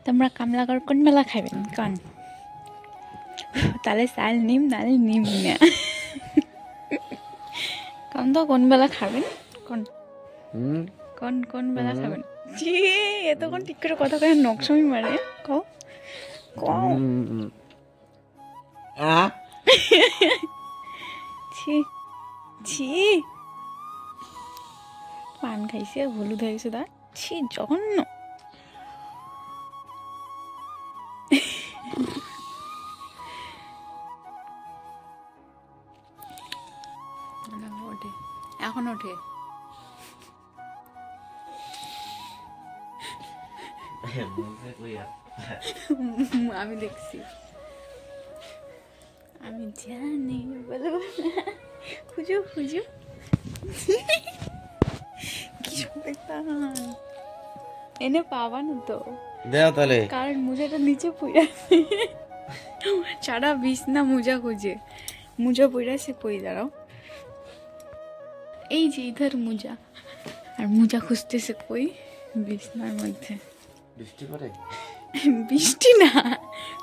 তোমরা কামলাগড় কোন মেলা খাইবেন কোন? তাহলে চাল নিম নালে নিম না। কোন তো কোন বেলা খাবেন কোন? কোন কোন বেলা খাবেন? ছি এতক্ষণ ঠিক করে কথা কয়ে নকশমি মারে। কও কও। ছি ছি পান খাইছে হলুদ হয়েছে তার। ছি জঘন্য। ওঠে এখন ওঠে। আমি দেখছি আমি জানি বলো খুঁজো খুঁজো কি এনে পাবা না তো দেও তাহলে কারণ মুজাটা নিচে পড়ে সারা বিছনা মুজা খুঁজে মুজা পড়ে সে কই দাঁড়াও এই যে ইধার মুজা আর মুজা খুঁজতেছে কই বিছনার মধ্যে। বৃষ্টি পড়ে? বৃষ্টি না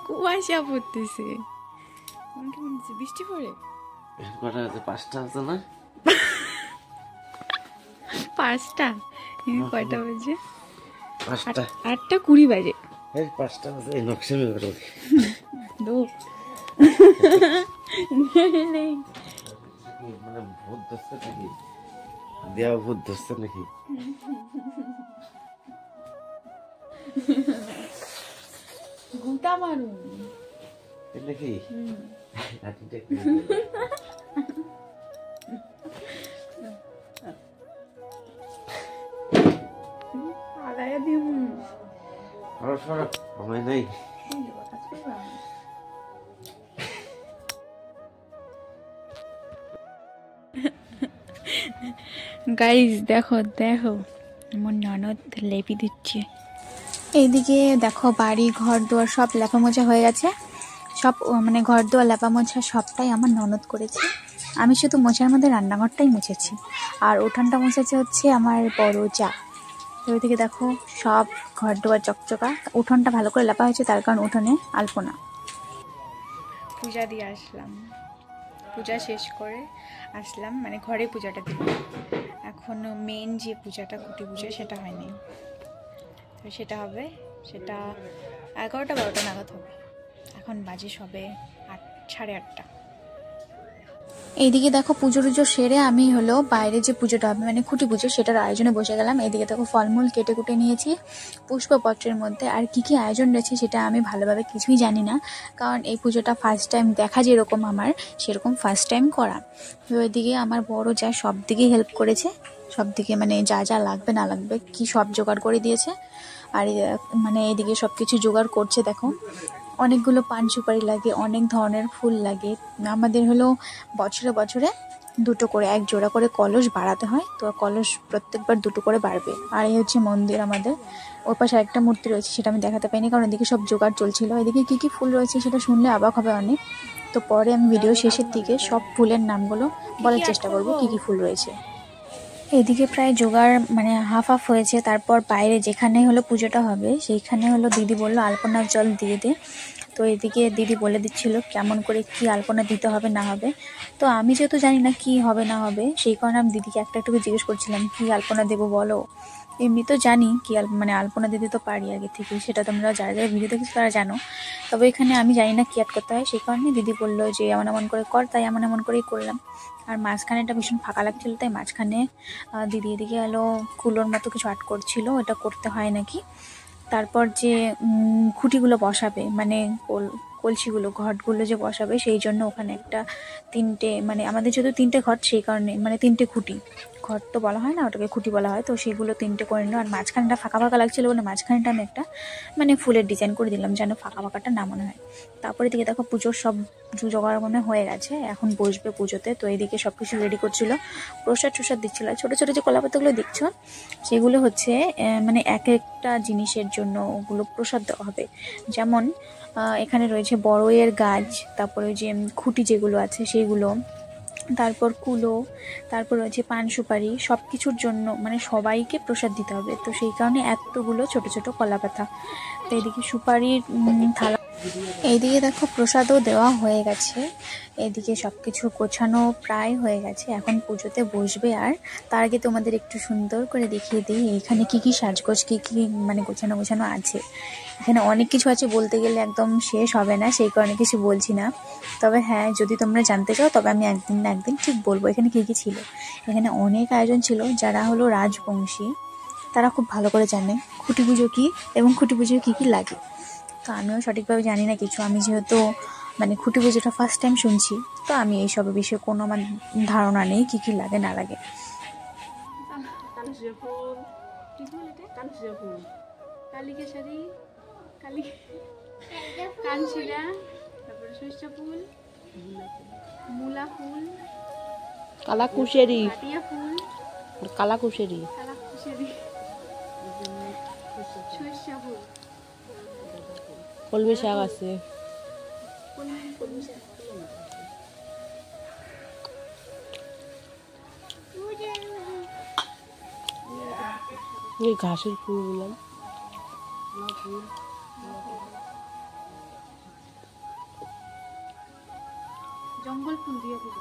কুয়াশা পড়তেছে। বৃষ্টি পড়ে? কটা আছে? 5টা আছে না? 5টা? কয়টা বাজে? 5টা 8:20 বাজে। 5টা বাজে নকশমি করো দো নেই মানে ভূত ধরছে নাকি? দেওয়া ভূত ধরছে নাকি? গুতা মারুন নাকি? আলায়া দিম সময় নাই। গাইজ দেখো দেখো আমার ননদ লেপি দিচ্ছে। এইদিকে দেখো বাড়ি ঘর দুয়ার সব লেপা মোছা হয়ে গেছে। সব মানে ঘর দুয়ার লেপা মোছা সবটাই আমার ননদ করেছে। আমি শুধু মোছার মধ্যে রান্নাঘরটাই মুছেছি আর উঠানটা মুছেছে হচ্ছে আমার বড় যা। ওইদিকে দেখো সব ঘর দুয়ার চকচকা। উঠোনটা ভালো করে লেপা হয়েছে তার কারণ উঠোনে আলপনা। পূজা দিয়ে আসলাম, পূজা শেষ করে আসলাম, মানে ঘরে পূজাটা দিলাম। এখনো মেন যে পূজাটা কুটি পূজা সেটা হয়নি, তো সেটা হবে, সেটা 11টা-12টা নাগাদ হবে। এখন বাজে সবে 8, 8:30। এইদিকে দেখো পুজো টুজো সেরে আমি হলো বাইরে যে পুজোটা হবে মানে খুঁটি পুজো সেটার আয়োজনে বসে গেলাম। এইদিকে দেখো ফলমূল কেটে কুটে নিয়েছি পুষ্পপত্রের মধ্যে। আর কি কি আয়োজন রয়েছে সেটা আমি ভালোভাবে কিছুই জানি না, কারণ এই পুজোটা ফার্স্ট টাইম দেখা, যেরকম আমার সেরকম ফার্স্ট টাইম করা। তো ওইদিকে আমার বড় যা সব দিকেই হেল্প করেছে, সব দিকে মানে যা যা লাগবে না লাগবে কি সব জোগাড় করে দিয়েছে। আর মানে এইদিকে সব কিছু জোগাড় করছে দেখো। অনেকগুলো পান সুপারি লাগে, অনেক ধরনের ফুল লাগে। আমাদের হলো বছরে বছরে 2টো করে 1 জোড়া করে কলস বাড়াতে হয়, তো কলস প্রত্যেকবার 2টো করে বাড়বে। আর এই হচ্ছে মন্দির আমাদের। ওর পাশে একটা মূর্তি রয়েছে, সেটা আমি দেখাতে পাইনি কারণ এদিকে সব জোগাড় চলছিল। এদিকে কি কি ফুল রয়েছে সেটা শুনলে অবাক হবে অনেক। তো পরে আমি ভিডিও শেষের দিকে সব ফুলের নামগুলো বলার চেষ্টা করবো কি কি ফুল রয়েছে। এদিকে প্রায় জোগাড় মানে হাফ হয়েছে। তারপর বাইরে যেখানে হলো পুজোটা হবে সেইখানে হলো দিদি বললো আলপনার জল দিয়ে দে। তো এদিকে দিদি বলে দিচ্ছিল কেমন করে কি আলপনা দিতে হবে না হবে। তো আমি যেহেতু জানি না কি হবে না হবে, সেই কারণে আমি দিদিকে একটা একটু জিজ্ঞেস করছিলাম কি আলপনা দেবো বলো। এমনি তো জানি কি মানে আলপনা দিতে তো পারি আগে থেকে, সেটা তোমরা যারা যারা ভিডিও দেখেছো তারা জানো। তবে এখানে আমি জানি না কি অ্যাড করতে হয়, সেই কারণে দিদি বললো যে এমন এমন করে কর, তাই এমন এমন করেই করলাম। আর মাঝখানেটা ভীষণ ফাঁকা লাগছিল, তাই মাঝখানে দিদি এদিকে হলো কুলোর মতো কিছু আর্ট করছিল, এটা করতে হয় নাকি। তারপর যে খুঁটিগুলো বসাবে মানে কলসিগুলো ঘটগুলো যে বসাবে, সেই জন্য ওখানে একটা 3টে মানে আমাদের যেহেতু 3টে ঘট সেই কারণে মানে 3টে খুঁটি, ঘট তো বলা হয় না ওটাকে খুঁটি বলা হয়, তো সেগুলো 3টে করে নিল। আর মাঝখানটা ফাঁকা ফাঁকা লাগছিলো বলে মাঝখানটা আমি একটা মানে ফুলের ডিজাইন করে দিলাম যেন ফাঁকা ফাঁকাটা না মনে হয়। তারপরে দিকে দেখো পুজোর সব জোগাড় মনে হয়ে গেছে, এখন বসবে পুজোতে। তো এইদিকে সব কিছু রেডি করছিল, প্রসাদ টসাদ দিচ্ছিল। আর ছোটো ছোটো যে কলাপাতাগুলো দেখছো সেগুলো হচ্ছে মানে এক একটা জিনিসের জন্য ওগুলো প্রসাদ দেওয়া হবে। যেমন এখানে রয়েছে বড়ইয়ের গাছ, তারপরে ওই যে খুঁটি যেগুলো আছে সেইগুলো, তারপর কুলো, তারপর হচ্ছে পান সুপারি, সব কিছুর জন্য মানে সবাইকে প্রসাদ দিতে হবে। তো সেই কারণে এতগুলো ছোট ছোট কলা পাতা। তো এদিকে সুপারির থালা, এইদিকে দেখো প্রসাদও দেওয়া হয়ে গেছে। এদিকে সব কিছু গোছানো প্রায় হয়ে গেছে, এখন পুজোতে বসবে। আর তার আগে তোমাদের একটু সুন্দর করে দেখিয়ে দিই এখানে কি কি সাজগোজ, কি কি মানে গোছানো গোছানো আছে। এখানে অনেক কিছু আছে, বলতে গেলে একদম শেষ হবে না, সেই কারণে কিছু বলছি না। তবে হ্যাঁ, যদি তোমরা জানতে চাও তবে আমি একদিন না একদিন ঠিক বলবো এখানে কি কি ছিল। এখানে অনেক আয়োজন ছিল, যারা হলো রাজবংশী তারা খুব ভালো করে জানে খুঁটি পুজো কী এবং খুঁটি পুজোয় কী কী লাগে। তো আমিও সঠিকভাবে জানি না কিছু, আমি যেহেতু মানে খুঁটি পুজোটা ফার্স্ট টাইম শুনছি, তো আমি এইসব বিষয়ে কোনো আমার ধারণা নেই কী কী লাগে না লাগে। কালিকেশারি, কানশিরা, তারপরে সরিষা ফুল, মূলা ফুল, কালাকুশেরি, কাটিয়া ফুল, কালাকুশেরি, সরিষা ফুল, কলমি শাক আছে। এই ঘাসের ফুল বললাম, জঙ্গল ফুল দিয়ে পুজো।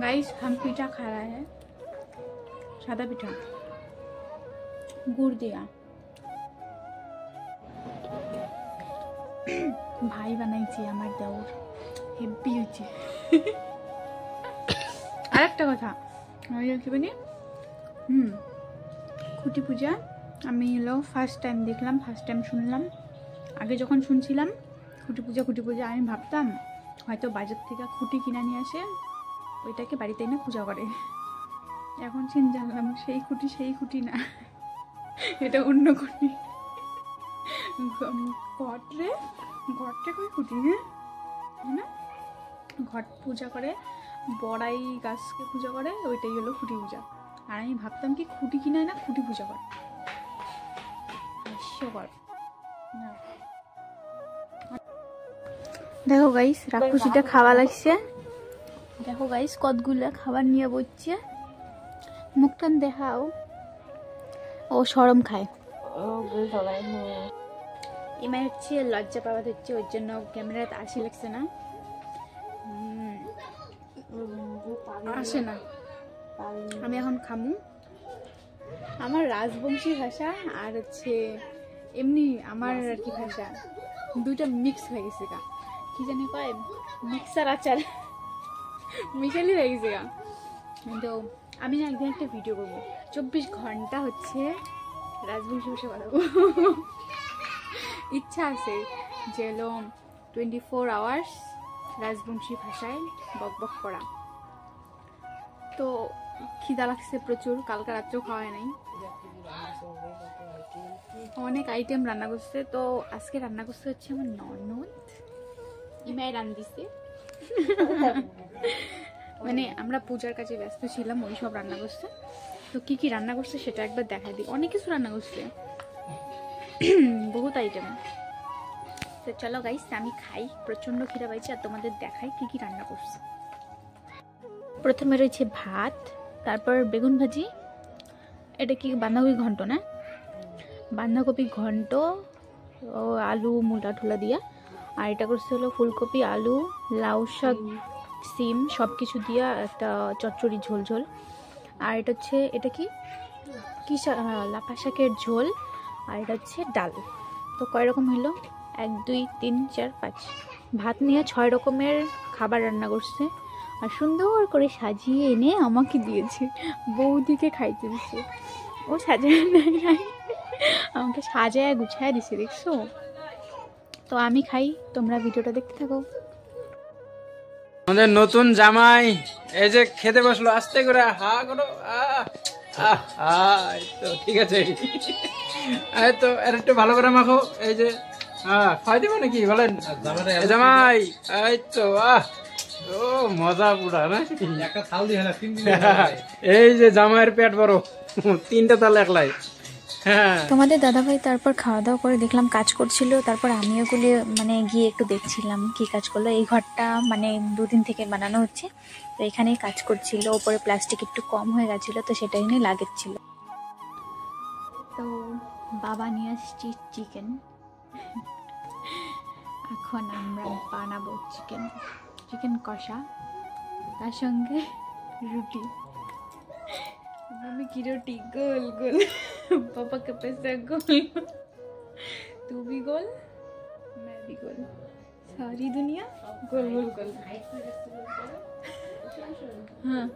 गाइस हम पीठा खा रहे हैं, सादा पीठा गुड़ दिया। भाई বানাইছে আমার দেওর, হেভি হচ্ছে। আরেকটা কথা ওই কি বলি, খুঁটি পূজা আমি হলো ফার্স্ট টাইম দেখলাম, ফার্স্ট টাইম শুনলাম। আগে যখন শুনছিলাম খুঁটি পূজা আমি ভাবতাম হয়তো বাজার থেকে খুঁটি কিনে নিয়ে আসে, ওইটাকে বাড়িতে এনে পূজা করে। এখন জানলাম সেই খুঁটি না, এটা অন্য খুঁটি। ঘটটা করে খুঁটি, হ্যাঁ না, ঘট পূজা করে, বড়াই গাছকে পূজা করে, ওইটাই হলো খুঁটি পূজা। আর আমি ভাবতাম কি খুঁটি কিনে না খুঁটি পূজা করে। হাস্যকর। দেখো গাইস রাক্ষসীটা খাওয়া লাগছে, দেখো গাইস কতগুলা খাবার নিয়ে বসছে। মুখটান দেখাও, ও শরম খায়। এমআই হচ্ছে লজ্জা পাওয়া হচ্ছে, ওর জন্য ক্যামেরাতে আসি লাগছে না, আসে না। আমি এখন খামু আমার রাজবংশী ভাষা আর হচ্ছে এমনি আমার আর কি ভাষা, দুইটা মিক্স হয়ে গেছে গা, কি জানি কয় মিক্সার আচার মিশালি হয়ে গেছে গা। কিন্তু আমি না একদিন একটা ভিডিও করবো 24 ঘন্টা হচ্ছে রাজবংশী ভাষা কথা বলবো। ইচ্ছা আছে যে হলো 24 আওয়ার্স রাজবংশী ভাষায় বকবক করা। তো খিদা লাগছে প্রচুর, কালকে রাত্রেও খাওয়া নাই, অনেক আইটেম রান্না করছে। তো আজকে রান্না করতে হচ্ছে আমার ননদ, ইমাই রান দিছে। মানে আমরা পূজার কাজে ব্যস্ত ছিলাম, ওই সব রান্না করছে। তো কি কি রান্না করছে সেটা একবার দেখাই দিই। অনেক কিছু রান্না করছে, বহুত আইটেম। তো চলো গাইস আমি খাই, প্রচন্ড খিদে পাইছে আর তোমাদের দেখাই কি কি রান্না করছি। প্রথমে রয়েছে ভাত, তারপর বেগুন ভাজি, এটা কি বাঁধাকপি ঘন্ট না, বাঁধাকপি ঘন্ট ও আলু মূলা ঠোলা দিয়া, আর এটা করছে হলো ফুলকপি আলু লাউ শাক সিম সব কিছু দিয়া একটা চচ্চড়ি ঝোল ঝোল। আর এটা হচ্ছে এটা কি কি লাফা শাকের ঝোল, আর এটা হচ্ছে ডাল। তো কয় রকম হইলো 1 2 3 4 5, ভাত নিয়ে 6 রকমের খাবার রান্না করছে আর সুন্দর করে সাজিয়ে এনে আমাকে দিয়েছে, বৌদিকে খাইতে দিচ্ছে। ও সাজায় নাই, আমাকে সাজায় গুছায় দিছে, দেখছো? তো আমি খাই, তোমরা ভিডিওটা দেখতে থাকো। আমাদের নতুন জামাই এই যে খেতে বসলো, আস্তে করে হা করো। তো ঠিক আছে, এই তো আর একটু ভালো করে মাখো। এই যে খাই দিব নাকি বলেন জামাই? এই তো ও মজা পুরা না, একটা থাল দিয়ে না 3 দিন। এই যে জামাইয়ের পেট বড়, 3টা থাল একলাই। তোমাদের দাদাভাই তারপর খাওয়া দাওয়া করে দেখলাম কাজ করছিল, তারপর আমিও গুলি মানে গিয়ে একটু দেখছিলাম কি কাজ করলো। এই ঘরটা মানে 2 দিন থেকে বানানো হচ্ছে, তো এখানেই কাজ করছিল। ওপরে প্লাস্টিক একটু কম হয়ে গেছিলো, তো সেটাই নিয়ে লাগেছিল। তো বাবা নিয়ে আসছি চিকেন, এখন আমরা বানাবো চিকেন কষা, তার সঙ্গে রুটি। मम्मी की रोटी गोल गोल, पापा का पैसा गोल, तू भी गोल मैं भी गोल, सारी दुनिया गोल गोल गोल। हाँ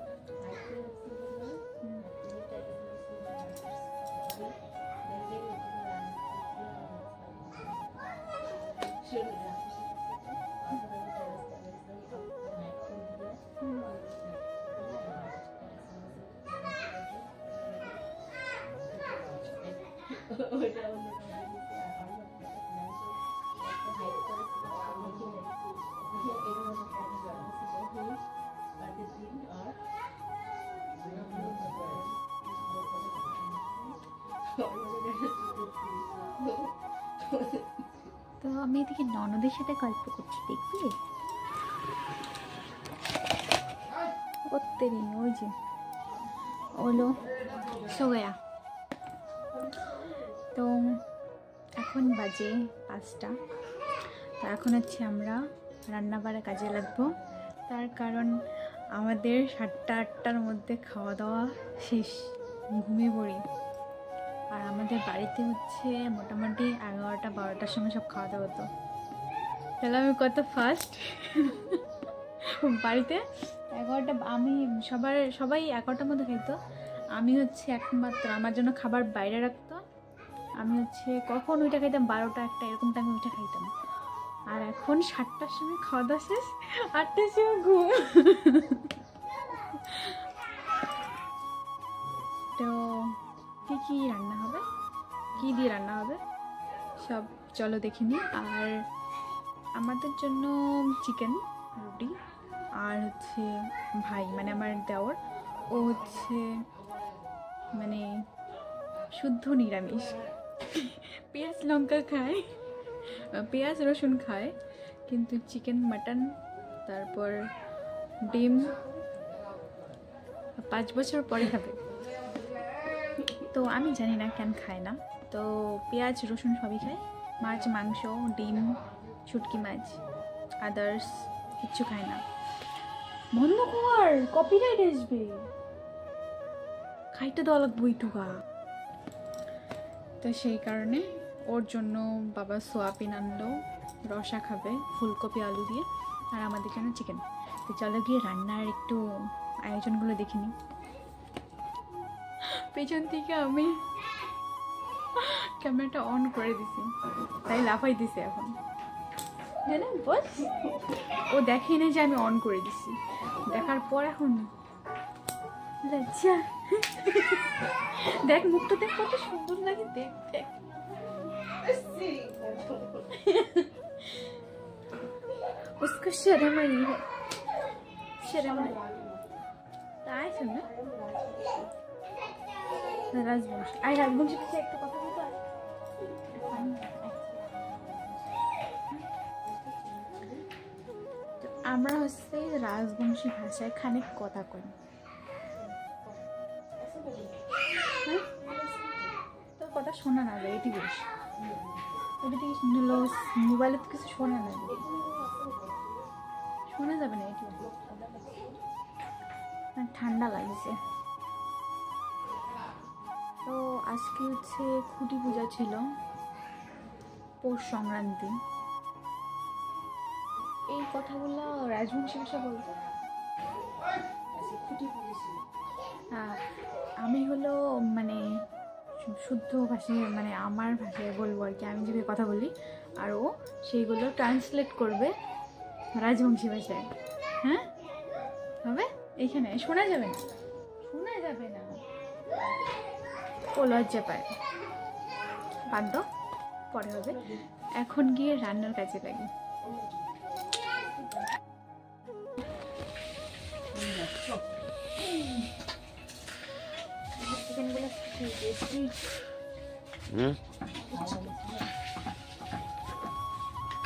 তো আমি এদিকে ননদের সাথে গল্প করছি, দেখবি? করতে নেই, ওই যে ওলো সো গয়া। তো এখন বাজে 5টা, তো এখন হচ্ছে আমরা রান্না বাড়া কাজে লাগবো। তার কারণ আমাদের 7টা 8টার মধ্যে খাওয়া দাওয়া শেষ, ঘুমিয়ে পড়ি। আর আমাদের বাড়িতে হচ্ছে মোটামুটি 11টা 12টার সময় সব খাওয়া দাওয়া হতো। তাহলে আমি কত ফার্স্ট, বাড়িতে 11টা, আমি সবাই 11টার মধ্যে খাইতো, আমি হচ্ছে একমাত্র আমার জন্য খাবার বাইরে রাখতো। আমি হচ্ছে কখন ওইটা খাইতাম 12টা 1টা এরকম টাইমে ওইটা খাইতাম। আর এখন 7টার সময় খাওয়া দাওয়া শেষ, 8টার সময় ঘুম। তো কি রান্না হবে, কি দিয়ে রান্না হবে সব চলো দেখিনি। আর আমাদের জন্য চিকেন রুটি, আর হচ্ছে ভাই মানে আমার দেওর, ও হচ্ছে মানে শুদ্ধ নিরামিষ, পেঁয়াজ লঙ্কা খায়, পেঁয়াজ রসুন খায়, কিন্তু চিকেন মাটন তারপর ডিম 5 বছর পরে খাবে। তো আমি জানি না কেন খায় না, তো পেঁয়াজ রসুন সবই খায়, মাছ মাংস ডিম শুটকি মাছ, আদার্স কিচ্ছু খায় না। বন্ধ কর, কপিরাইট আসবে, খাইতে দেওয়া লাগবে ওইটুকা। তো সেই কারণে ওর জন্য বাবা সোয়াবিন আনলো, রসা খাবে ফুলকপি আলু দিয়ে, আর আমাদের জন্য চিকেন। তো চলো গিয়ে রান্নার একটু আয়োজনগুলো দেখে নিই। পেছন থেকে আমি ক্যামেরাটা অন করে দিছি, তাই লাফাই দিছে এখন, জানো বল? ও দেখেই না যে আমি অন করে দিছি, দেখার পর এখন লজ্জা। দেখ মুখটা দেখ কত সুন্দর লাগে, দেখ দেখ। उसको शर्म आ रही है, शर्म आ रही है। তাই শুনে রাজবংশী, রাজবংশীর কাছে একটা কথা বলতে আমরা হচ্ছে রাজবংশী ভাষায় খানিক কথা কই। হ্যাঁ? তোর কথা শোনা না যায়, এটি বেশ ওটা থেকে শুনলো, মোবাইলে তো কিছু শোনা না যায়, শোনা যাবে না এটি। ঠান্ডা লাগছে। তো আজকে হচ্ছে খুঁটি পূজা ছিল, পৌষ সংক্রান্তি। এই কথাগুলো রাজবংশী ভাষা বলতো। আমি হলো মানে শুদ্ধ ভাষায়, মানে আমার ভাষায় বলবো আর কি, আমি যেভাবে কথা বলি, আর ও সেইগুলো ট্রান্সলেট করবে রাজবংশী ভাষায়। হ্যাঁ হবে, এইখানে শোনা যাবে না, শোনা যাবে না, ও লজ্জা পায়। বাধ্য, পরে হবে। এখন গিয়ে রান্নার কাজে লাগি।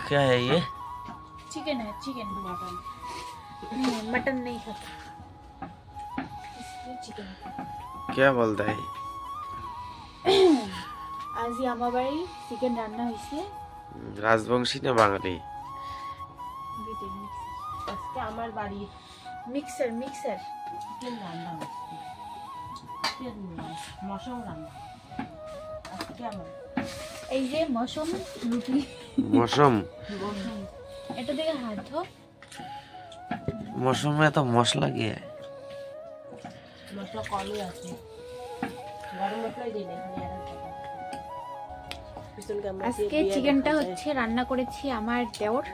क्या है ये? चिकन है, चिकन। मटन नहीं खाता, इसलिए चिकन। क्या बोलता है? আজি আমার বাড়ি চিকেন রান্না হয়েছে। রাজবংশী না বাঙালি? আজকে আমার বাড়ি মিক্সার মিক্সার চিকেন রান্না হচ্ছে, চিকেন মশলা রান্না আজকে আমার। এই যে মৌসুম রুটি, मौसम এটা থেকে হাত ধো। मौसम में तो मसला क्या है? মশলা কমই আছে, গরম মশলাই দিই না এখানে। আজকে চিকেনটা হচ্ছে রান্না করেছি আমার দেওর।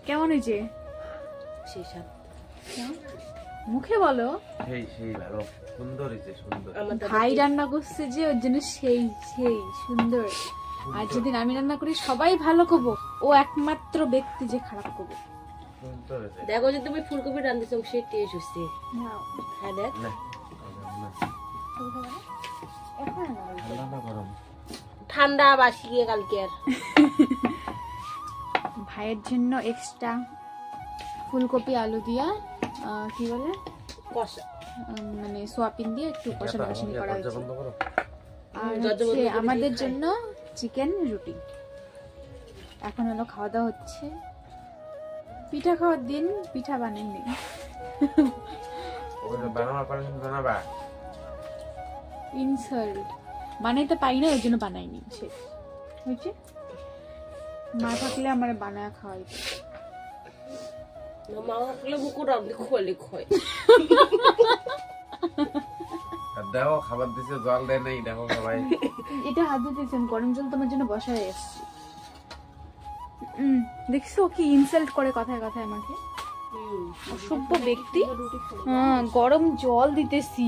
কেমন হয়েছে? সেই সাথে মুখে বলো। সেই ভালো, সুন্দর হয়েছে, সুন্দর। ভাই রান্না করছে যে ওর জন্য সেই সেই সুন্দর। আর যেদিন আমি রান্না করি সবাই ভালো করবো, ও একমাত্র ব্যক্তি যে খারাপ করবো। সুন্দর হয়েছে। দেখো যে তুমি ফুলকপি রান্ধিছো, সেই টেস্ট হচ্ছে। হ্যাঁ দেখ, না, এখন ঠান্ডা না গরম? ঠান্ডা বাসি গিয়ে কালকে। আর ভাইয়ের জন্য এক্সট্রা ফুলকপি আলু দিয়া কি বলে কষা, মানে সোয়াবিন দিয়ে একটু কষা কষানি করা হয়েছে। বন্ধ করো। আর হচ্ছে আমাদের জন্য চিকেন রুটি। এখন হলো খাওয়া দাওয়া হচ্ছে। পিঠা খাওয়ার দিন, পিঠা বানাইনি। ওটা বানাবা পারেন, বানাবা? ইনসাল্ট, বানাইতে পারি না, ওই জন্য বানাইনি। শেষ হয়েছে। মা থাকলে আমার বানায় খাওয়াইতো। মা থাকলে বুকুর রান্ধি খোলে খয়। দেখো খাবার দিছে, জল দেয় নাই, দেখো সবাই। এটা হাত দিতেছেন, গরম জল তোমার জন্য বসায় এসছি। দেখছো কি ইনসাল্ট করে কথায় কথায় আমাকে, অসভ্য ব্যক্তি। হ্যাঁ, গরম জল দিতেছি।